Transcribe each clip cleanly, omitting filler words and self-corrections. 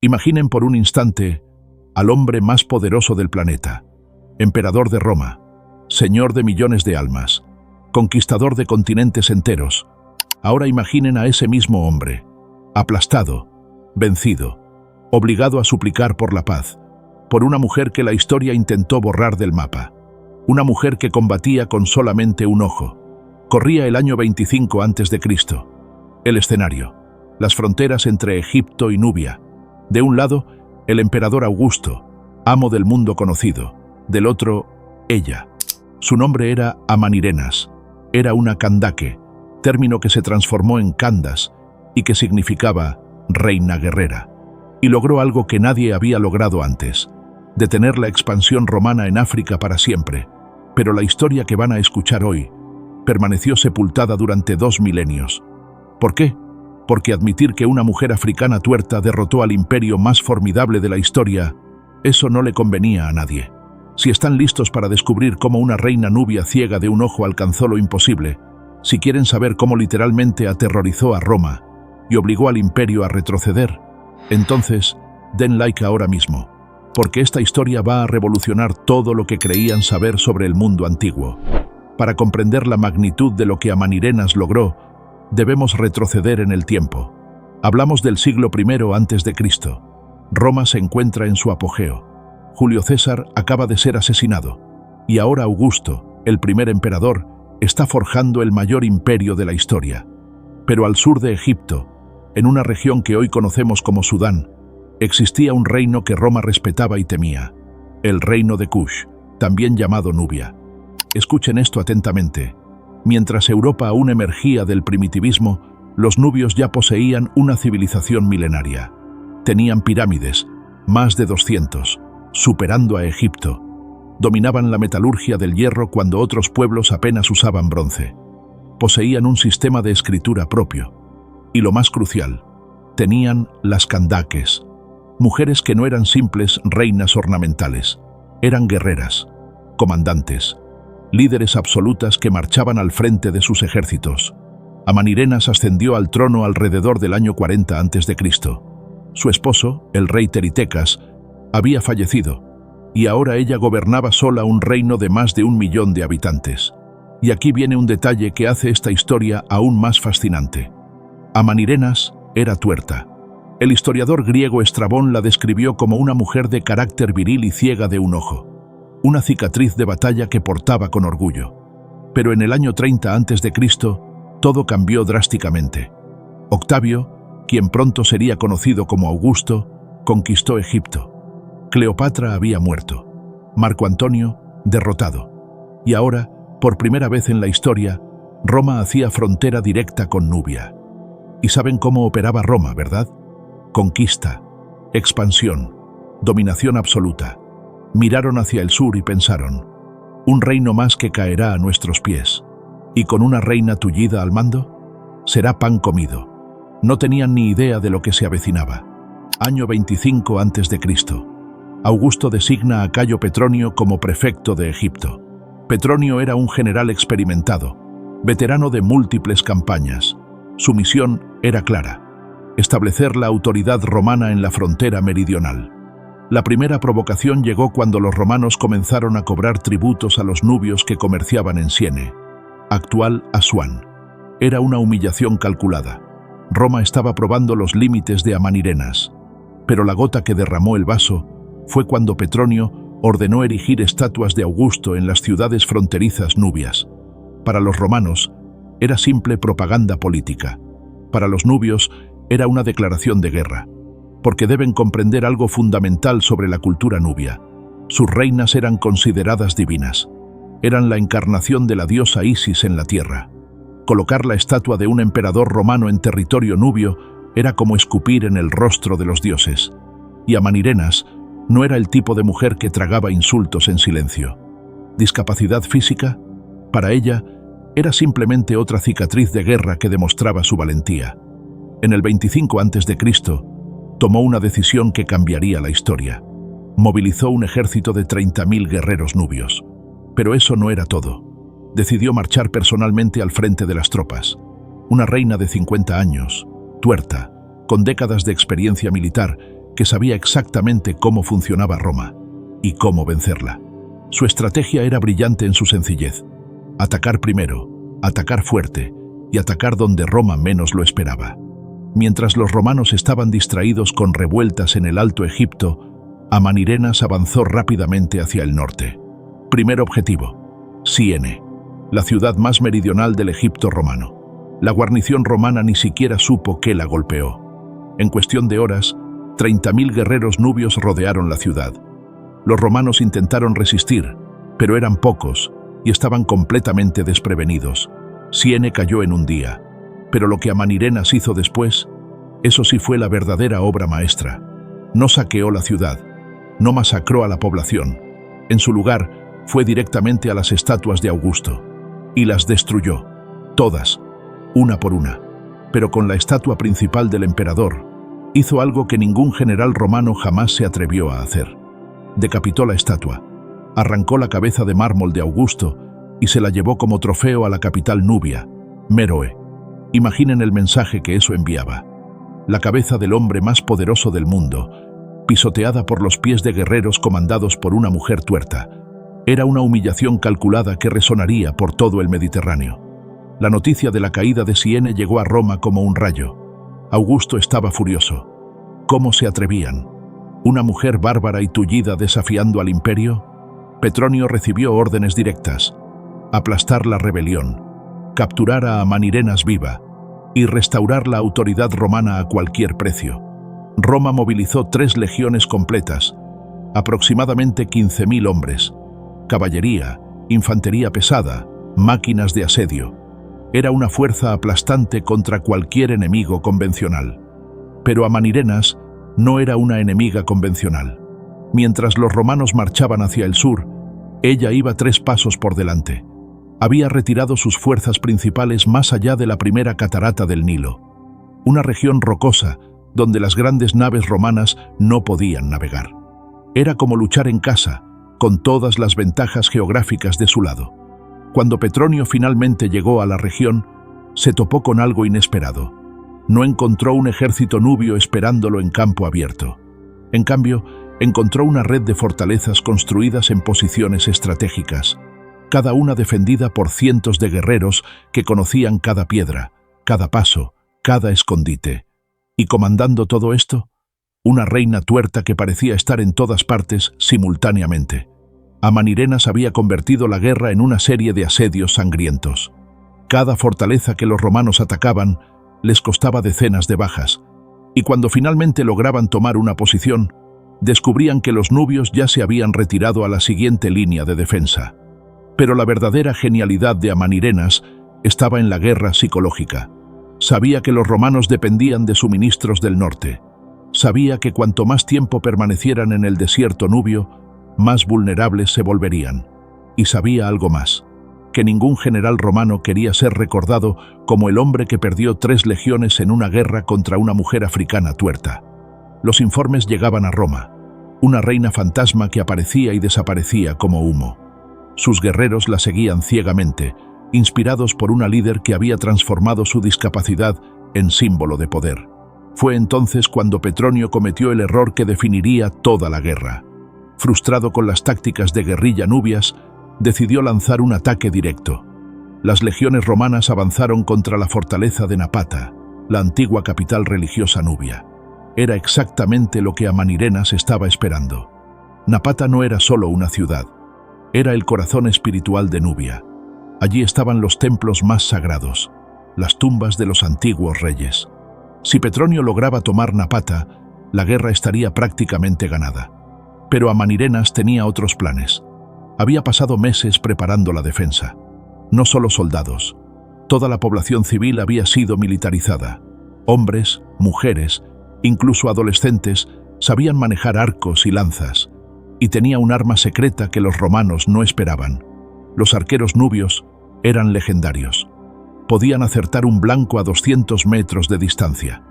Imaginen por un instante al hombre más poderoso del planeta, emperador de Roma, señor de millones de almas, conquistador de continentes enteros. Ahora imaginen a ese mismo hombre, aplastado, vencido, obligado a suplicar por la paz, por una mujer que la historia intentó borrar del mapa, una mujer que combatía con solamente un ojo. Corría el año 25 a.C. El escenario, las fronteras entre Egipto y Nubia. De un lado, el emperador Augusto, amo del mundo conocido. Del otro, ella. Su nombre era Amanirenas. Era una Candake, término que se transformó en Candas y que significaba reina guerrera. Y logró algo que nadie había logrado antes: detener la expansión romana en África para siempre. Pero la historia que van a escuchar hoy permaneció sepultada durante 2 milenios. ¿Por qué? Porque admitir que una mujer africana tuerta derrotó al imperio más formidable de la historia, eso no le convenía a nadie. Si están listos para descubrir cómo una reina nubia ciega de un ojo alcanzó lo imposible, si quieren saber cómo literalmente aterrorizó a Roma y obligó al imperio a retroceder, entonces den like ahora mismo, porque esta historia va a revolucionar todo lo que creían saber sobre el mundo antiguo. Para comprender la magnitud de lo que Amanirenas logró, debemos retroceder en el tiempo. Hablamos del siglo I a.C. Roma se encuentra en su apogeo. Julio César acaba de ser asesinado. Y ahora Augusto, el primer emperador, está forjando el mayor imperio de la historia. Pero al sur de Egipto, en una región que hoy conocemos como Sudán, existía un reino que Roma respetaba y temía: el reino de Kush, también llamado Nubia. Escuchen esto atentamente. Mientras Europa aún emergía del primitivismo, los nubios ya poseían una civilización milenaria. Tenían pirámides, más de 200, superando a Egipto. Dominaban la metalurgia del hierro cuando otros pueblos apenas usaban bronce. Poseían un sistema de escritura propio. Y lo más crucial, tenían las Candakes, mujeres que no eran simples reinas ornamentales, eran guerreras, comandantes, líderes absolutas que marchaban al frente de sus ejércitos. Amanirenas ascendió al trono alrededor del año 40 a.C. Su esposo, el rey Teritecas, había fallecido, y ahora ella gobernaba sola un reino de más de 1 millón de habitantes. Y aquí viene un detalle que hace esta historia aún más fascinante. Amanirenas era tuerta. El historiador griego Estrabón la describió como una mujer de carácter viril y ciega de un ojo, una cicatriz de batalla que portaba con orgullo. Pero en el año 30 a.C., todo cambió drásticamente. Octavio, quien pronto sería conocido como Augusto, conquistó Egipto. Cleopatra había muerto. Marco Antonio, derrotado. Y ahora, por primera vez en la historia, Roma hacía frontera directa con Nubia. ¿Y saben cómo operaba Roma, verdad? Conquista, expansión, dominación absoluta. Miraron hacia el sur y pensaron: ¿un reino más que caerá a nuestros pies? ¿Y con una reina tullida al mando? Será pan comido. No tenían ni idea de lo que se avecinaba. Año 25 a.C. Augusto designa a Cayo Petronio como prefecto de Egipto. Petronio era un general experimentado, veterano de múltiples campañas. Su misión era clara: establecer la autoridad romana en la frontera meridional. La primera provocación llegó cuando los romanos comenzaron a cobrar tributos a los nubios que comerciaban en Siene, actual Asuán. Era una humillación calculada. Roma estaba probando los límites de Amanirenas. Pero la gota que derramó el vaso fue cuando Petronio ordenó erigir estatuas de Augusto en las ciudades fronterizas nubias. Para los romanos, era simple propaganda política. Para los nubios, era una declaración de guerra. Porque deben comprender algo fundamental sobre la cultura nubia. Sus reinas eran consideradas divinas. Eran la encarnación de la diosa Isis en la tierra. Colocar la estatua de un emperador romano en territorio nubio era como escupir en el rostro de los dioses. Y Amanirenas no era el tipo de mujer que tragaba insultos en silencio. ¿Discapacidad física? Para ella, era simplemente otra cicatriz de guerra que demostraba su valentía. En el 25 a.C., tomó una decisión que cambiaría la historia. Movilizó un ejército de 30.000 guerreros nubios. Pero eso no era todo. Decidió marchar personalmente al frente de las tropas. Una reina de 50 años, tuerta, con décadas de experiencia militar, que sabía exactamente cómo funcionaba Roma y cómo vencerla. Su estrategia era brillante en su sencillez: atacar primero, atacar fuerte y atacar donde Roma menos lo esperaba. Mientras los romanos estaban distraídos con revueltas en el Alto Egipto, Amanirenas avanzó rápidamente hacia el norte. Primer objetivo: Siene, la ciudad más meridional del Egipto romano. La guarnición romana ni siquiera supo que la golpeó. En cuestión de horas, 30.000 guerreros nubios rodearon la ciudad. Los romanos intentaron resistir, pero eran pocos y estaban completamente desprevenidos. Siene cayó en un día, pero lo que Amanirenas hizo después, eso sí fue la verdadera obra maestra. No saqueó la ciudad, no masacró a la población. En su lugar, fue directamente a las estatuas de Augusto y las destruyó, todas, una por una. Pero con la estatua principal del emperador, hizo algo que ningún general romano jamás se atrevió a hacer. Decapitó la estatua, arrancó la cabeza de mármol de Augusto y se la llevó como trofeo a la capital nubia, Méroe. Imaginen el mensaje que eso enviaba. La cabeza del hombre más poderoso del mundo, pisoteada por los pies de guerreros comandados por una mujer tuerta. Era una humillación calculada que resonaría por todo el Mediterráneo. La noticia de la caída de Siene llegó a Roma como un rayo. Augusto estaba furioso. ¿Cómo se atrevían? ¿Una mujer bárbara y tullida desafiando al imperio? Petronio recibió órdenes directas: aplastar la rebelión, capturar a Amanirenas viva y restaurar la autoridad romana a cualquier precio. Roma movilizó 3 legiones completas, aproximadamente 15.000 hombres, caballería, infantería pesada, máquinas de asedio. Era una fuerza aplastante contra cualquier enemigo convencional. Pero Amanirenas no era una enemiga convencional. Mientras los romanos marchaban hacia el sur, ella iba 3 pasos por delante. Había retirado sus fuerzas principales más allá de la primera catarata del Nilo, una región rocosa donde las grandes naves romanas no podían navegar. Era como luchar en casa, con todas las ventajas geográficas de su lado. Cuando Petronio finalmente llegó a la región, se topó con algo inesperado. No encontró un ejército nubio esperándolo en campo abierto. En cambio, encontró una red de fortalezas construidas en posiciones estratégicas, cada una defendida por cientos de guerreros que conocían cada piedra, cada paso, cada escondite. Y comandando todo esto, una reina tuerta que parecía estar en todas partes simultáneamente. Amanirenas había convertido la guerra en una serie de asedios sangrientos. Cada fortaleza que los romanos atacaban les costaba decenas de bajas, y cuando finalmente lograban tomar una posición, descubrían que los nubios ya se habían retirado a la siguiente línea de defensa. Pero la verdadera genialidad de Amanirenas estaba en la guerra psicológica. Sabía que los romanos dependían de suministros del norte. Sabía que cuanto más tiempo permanecieran en el desierto nubio, más vulnerables se volverían. Y sabía algo más: que ningún general romano quería ser recordado como el hombre que perdió 3 legiones en una guerra contra una mujer africana tuerta. Los informes llegaban a Roma, una reina fantasma que aparecía y desaparecía como humo. Sus guerreros la seguían ciegamente, inspirados por una líder que había transformado su discapacidad en símbolo de poder. Fue entonces cuando Petronio cometió el error que definiría toda la guerra. Frustrado con las tácticas de guerrilla nubias, decidió lanzar un ataque directo. Las legiones romanas avanzaron contra la fortaleza de Napata, la antigua capital religiosa nubia. Era exactamente lo que Amanirenas estaba esperando. Napata no era solo una ciudad, era el corazón espiritual de Nubia. Allí estaban los templos más sagrados, las tumbas de los antiguos reyes. Si Petronio lograba tomar Napata, la guerra estaría prácticamente ganada. Pero Amanirenas tenía otros planes. Había pasado meses preparando la defensa. No solo soldados, toda la población civil había sido militarizada. Hombres, mujeres, incluso adolescentes, sabían manejar arcos y lanzas, y tenía un arma secreta que los romanos no esperaban. Los arqueros nubios eran legendarios. Podían acertar un blanco a 200 metros de distancia.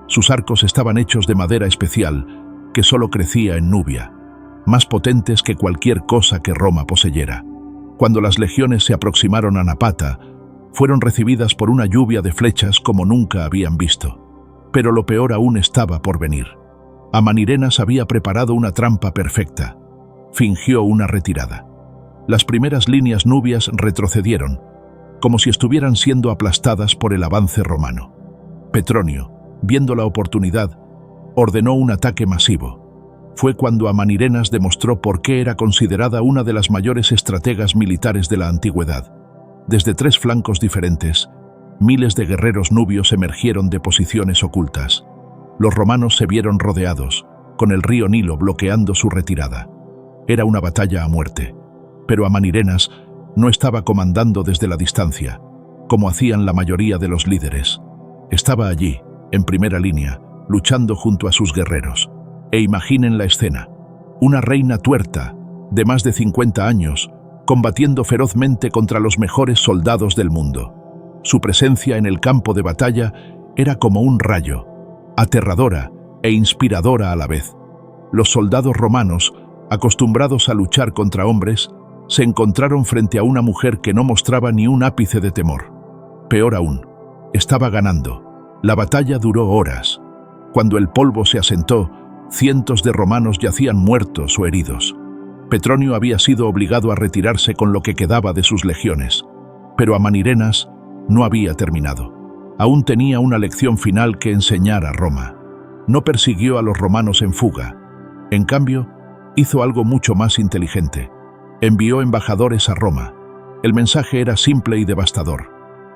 Sus arcos estaban hechos de madera especial que solo crecía en Nubia, más potentes que cualquier cosa que Roma poseyera. Cuando las legiones se aproximaron a Napata, fueron recibidas por una lluvia de flechas como nunca habían visto. Pero lo peor aún estaba por venir. Amanirenas había preparado una trampa perfecta. Fingió una retirada. Las primeras líneas nubias retrocedieron, como si estuvieran siendo aplastadas por el avance romano. Petronio, viendo la oportunidad, ordenó un ataque masivo. Fue cuando Amanirenas demostró por qué era considerada una de las mayores estrategas militares de la antigüedad. Desde 3 flancos diferentes, miles de guerreros nubios emergieron de posiciones ocultas. Los romanos se vieron rodeados, con el río Nilo bloqueando su retirada. Era una batalla a muerte, pero Amanirenas no estaba comandando desde la distancia, como hacían la mayoría de los líderes. Estaba allí, en primera línea, luchando junto a sus guerreros. E imaginen la escena: una reina tuerta, de más de 50 años, combatiendo ferozmente contra los mejores soldados del mundo. Su presencia en el campo de batalla era como un rayo, aterradora e inspiradora a la vez. Los soldados romanos, acostumbrados a luchar contra hombres, se encontraron frente a una mujer que no mostraba ni un ápice de temor. Peor aún, estaba ganando. La batalla duró horas. Cuando el polvo se asentó, cientos de romanos yacían muertos o heridos. Petronio había sido obligado a retirarse con lo que quedaba de sus legiones, pero Amanirenas no había terminado. Aún tenía una lección final que enseñar a Roma. No persiguió a los romanos en fuga. En cambio, hizo algo mucho más inteligente. Envió embajadores a Roma. El mensaje era simple y devastador: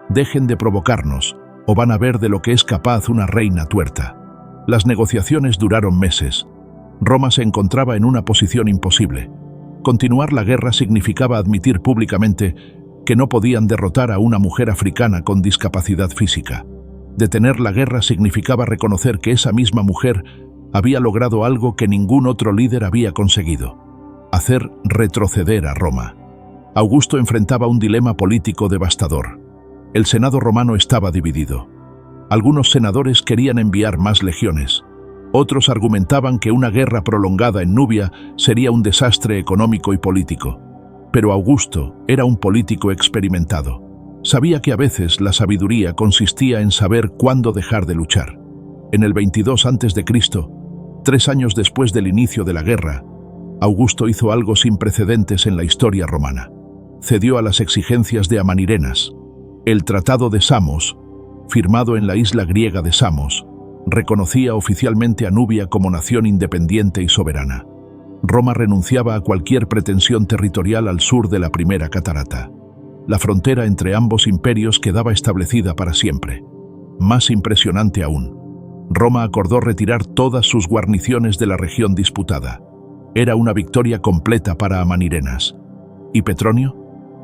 dejen de provocarnos, o van a ver de lo que es capaz una reina tuerta. Las negociaciones duraron meses. Roma se encontraba en una posición imposible. Continuar la guerra significaba admitir públicamente que no podían derrotar a una mujer africana con discapacidad física. Detener la guerra significaba reconocer que esa misma mujer había logrado algo que ningún otro líder había conseguido: hacer retroceder a Roma. Augusto enfrentaba un dilema político devastador. El Senado romano estaba dividido. Algunos senadores querían enviar más legiones. Otros argumentaban que una guerra prolongada en Nubia sería un desastre económico y político. Pero Augusto era un político experimentado. Sabía que a veces la sabiduría consistía en saber cuándo dejar de luchar. En el 22 a.C., 3 años después del inicio de la guerra, Augusto hizo algo sin precedentes en la historia romana. Cedió a las exigencias de Amanirenas. El Tratado de Samos, firmado en la isla griega de Samos, reconocía oficialmente a Nubia como nación independiente y soberana. Roma renunciaba a cualquier pretensión territorial al sur de la primera catarata. La frontera entre ambos imperios quedaba establecida para siempre. Más impresionante aún, Roma acordó retirar todas sus guarniciones de la región disputada. Era una victoria completa para Amanirenas. ¿Y Petronio?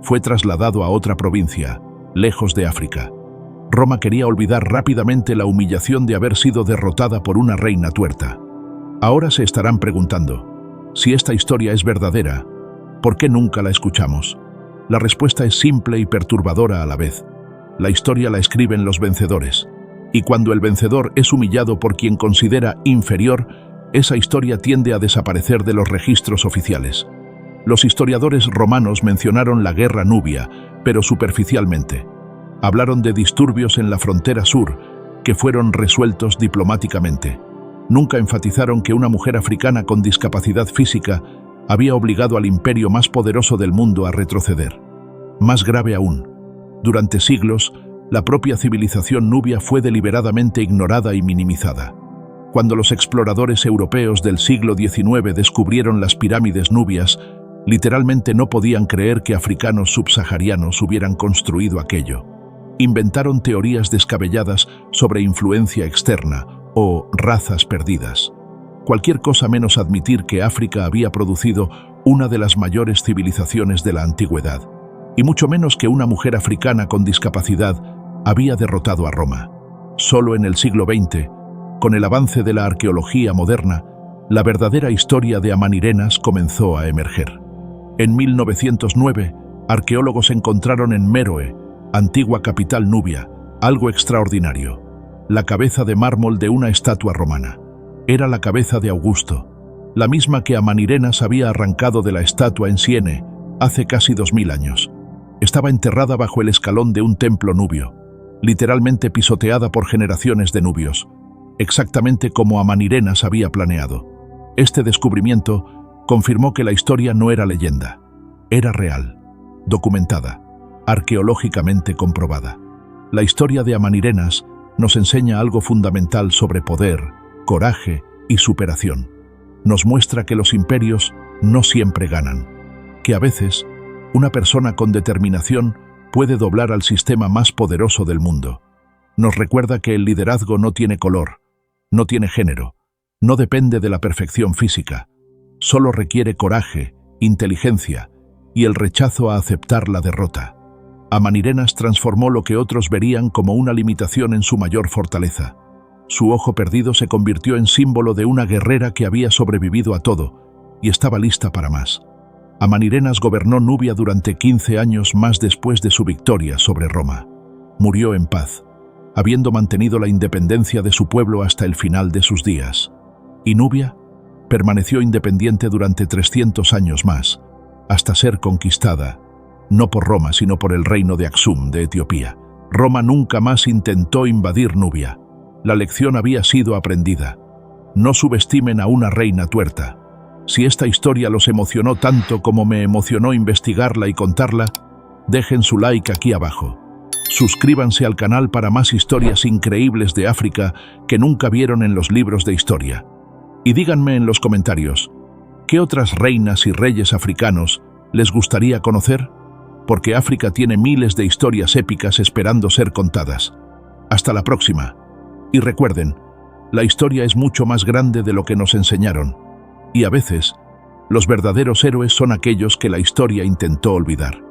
Fue trasladado a otra provincia, lejos de África. Roma quería olvidar rápidamente la humillación de haber sido derrotada por una reina tuerta. Ahora se estarán preguntando: si esta historia es verdadera, ¿por qué nunca la escuchamos? La respuesta es simple y perturbadora a la vez. La historia la escriben los vencedores. Y cuando el vencedor es humillado por quien considera inferior, esa historia tiende a desaparecer de los registros oficiales. Los historiadores romanos mencionaron la guerra nubia, pero superficialmente. Hablaron de disturbios en la frontera sur, que fueron resueltos diplomáticamente. Nunca enfatizaron que una mujer africana con discapacidad física había obligado al imperio más poderoso del mundo a retroceder. Más grave aún, durante siglos, la propia civilización nubia fue deliberadamente ignorada y minimizada. Cuando los exploradores europeos del siglo XIX descubrieron las pirámides nubias, literalmente no podían creer que africanos subsaharianos hubieran construido aquello. Inventaron teorías descabelladas sobre influencia externa o razas perdidas. Cualquier cosa menos admitir que África había producido una de las mayores civilizaciones de la antigüedad, y mucho menos que una mujer africana con discapacidad había derrotado a Roma. Solo en el siglo XX, con el avance de la arqueología moderna, la verdadera historia de Amanirenas comenzó a emerger. En 1909, arqueólogos encontraron en Méroe, antigua capital nubia, algo extraordinario: la cabeza de mármol de una estatua romana. Era la cabeza de Augusto, la misma que Amanirenas había arrancado de la estatua en Siene hace casi 2000 años. Estaba enterrada bajo el escalón de un templo nubio, literalmente pisoteada por generaciones de nubios. exactamente como Amanirenas había planeado. Este descubrimiento confirmó que la historia no era leyenda, era real, documentada, arqueológicamente comprobada. La historia de Amanirenas nos enseña algo fundamental sobre poder, coraje y superación. Nos muestra que los imperios no siempre ganan, que a veces una persona con determinación puede doblar al sistema más poderoso del mundo. Nos recuerda que el liderazgo no tiene color, no tiene género, no depende de la perfección física, solo requiere coraje, inteligencia y el rechazo a aceptar la derrota. Amanirenas transformó lo que otros verían como una limitación en su mayor fortaleza. Su ojo perdido se convirtió en símbolo de una guerrera que había sobrevivido a todo y estaba lista para más. Amanirenas gobernó Nubia durante 15 años más después de su victoria sobre Roma. Murió en paz, habiendo mantenido la independencia de su pueblo hasta el final de sus días. Y Nubia permaneció independiente durante 300 años más, hasta ser conquistada, no por Roma, sino por el reino de Aksum de Etiopía. Roma nunca más intentó invadir Nubia. La lección había sido aprendida. No subestimen a una reina tuerta. Si esta historia los emocionó tanto como me emocionó investigarla y contarla, dejen su like aquí abajo. Suscríbanse al canal para más historias increíbles de África que nunca vieron en los libros de historia. Y díganme en los comentarios, ¿qué otras reinas y reyes africanos les gustaría conocer? Porque África tiene miles de historias épicas esperando ser contadas. Hasta la próxima. Y recuerden, la historia es mucho más grande de lo que nos enseñaron. Y a veces, los verdaderos héroes son aquellos que la historia intentó olvidar.